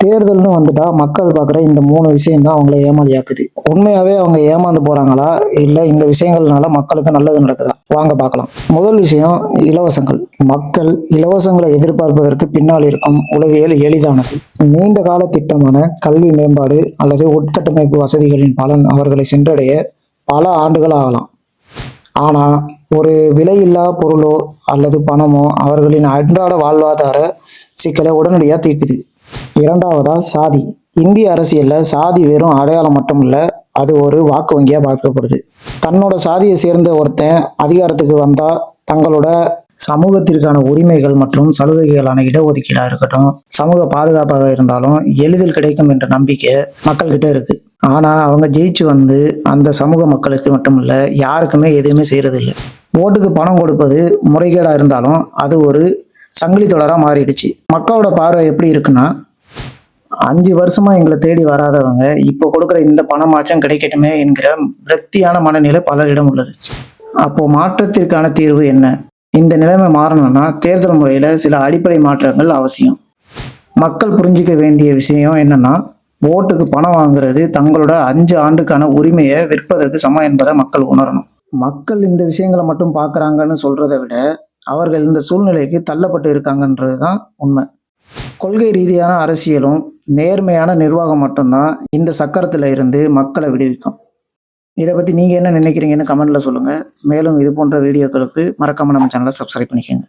தேர்தல்னு வந்துட்டா மக்கள் பார்க்குற இந்த 3 விஷயம் தான் அவங்கள ஏமாளியாக்குது. உண்மையாவே அவங்க ஏமாந்து போறாங்களா? இல்ல இந்த விஷயங்கள்னால மக்களுக்கு நல்லது நடக்குதா? வாங்க பார்க்கலாம். முதல் விஷயம் இலவசங்கள். மக்கள் இலவசங்களை எதிர்பார்ப்பதற்கு பின்னால் இருக்கும் உளவியல் எளிதானது. நீண்ட கால திட்டமான கல்வி மேம்பாடு அல்லது உட்கட்டமைப்பு வசதிகளின் பலன் அவர்களை சென்றடைய பல ஆண்டுகள் ஆகலாம். ஆனா, ஒரு விலையில்லா பொருளோ அல்லது பணமோ அவர்களின் அன்றாட வாழ்வாதார சிக்கலை உடனடியா தீர்க்குது. இரண்டாவதா சாதி. இந்திய அரசியல்ல சாதி வெறும் அடையாளம் மட்டும் இல்ல, அது ஒரு வாக்கு வங்கியா பார்க்கப்படுது. தன்னோட சாதியை சேர்ந்த ஒருத்தன் அதிகாரத்துக்கு வந்தா தங்களோட சமூகத்திற்கான உரிமைகள் மற்றும் சலுகைகளான இடஒதுக்கீடா இருக்கட்டும், சமூக பாதுகாப்பாக இருந்தாலும் எளிதில் கிடைக்கும் என்ற நம்பிக்கை மக்கள்கிட்ட இருக்கு. ஆனா அவங்க ஜெயிச்சு வந்து அந்த சமூக மக்களுக்கு மட்டும் இல்ல, யாருக்குமே எதுவுமே செய்யறது இல்லை. ஓட்டுக்கு பணம் கொடுப்பது முறைகேடா இருந்தாலும் அது ஒரு சங்கிலி தொடரா மாறிடுச்சு. மக்களோட பார்வை எப்படி இருக்குன்னா, 5 வருஷமா எங்களை தேடி வராதவங்க இப்போ கொடுக்குற இந்த பணமாச்சும் கிடைக்கட்டுமே என்கிற விரக்தியான மனநிலை பலரிடம் உள்ளது. அப்போ மாற்றத்திற்கான தீர்வு என்ன? இந்த நிலைமை மாறணும்னா தேர்தல் முறையில சில அடிப்படை மாற்றங்கள் அவசியம். மக்கள் புரிஞ்சுக்க வேண்டிய விஷயம் என்னன்னா, ஓட்டுக்கு பணம் வாங்குறது தங்களோட 5 ஆண்டுக்கான உரிமையை விற்பதற்கு சமம் என்பதை மக்கள் உணரணும். மக்கள் இந்த விஷயங்களை மட்டும் பார்க்கறாங்கன்னு சொல்றதை விட, அவர்கள் இந்த சூழ்நிலைக்கு தள்ளப்பட்டு இருக்காங்கன்றது தான் உண்மை. கொள்கை ரீதியான அரசியலும் நேர்மையான நிர்வாகம் மட்டும்தான் இந்த சக்கரத்துல இருந்து மக்களை விடுவிக்கும். இதை பத்தி நீங்க என்ன நினைக்கிறீங்கன்னு கமெண்ட்ல சொல்லுங்க. மேலும் இது போன்ற வீடியோக்களுக்கு மறக்காம நம்ம சேனலை சப்ஸ்கிரைப் பண்ணிக்கோங்க.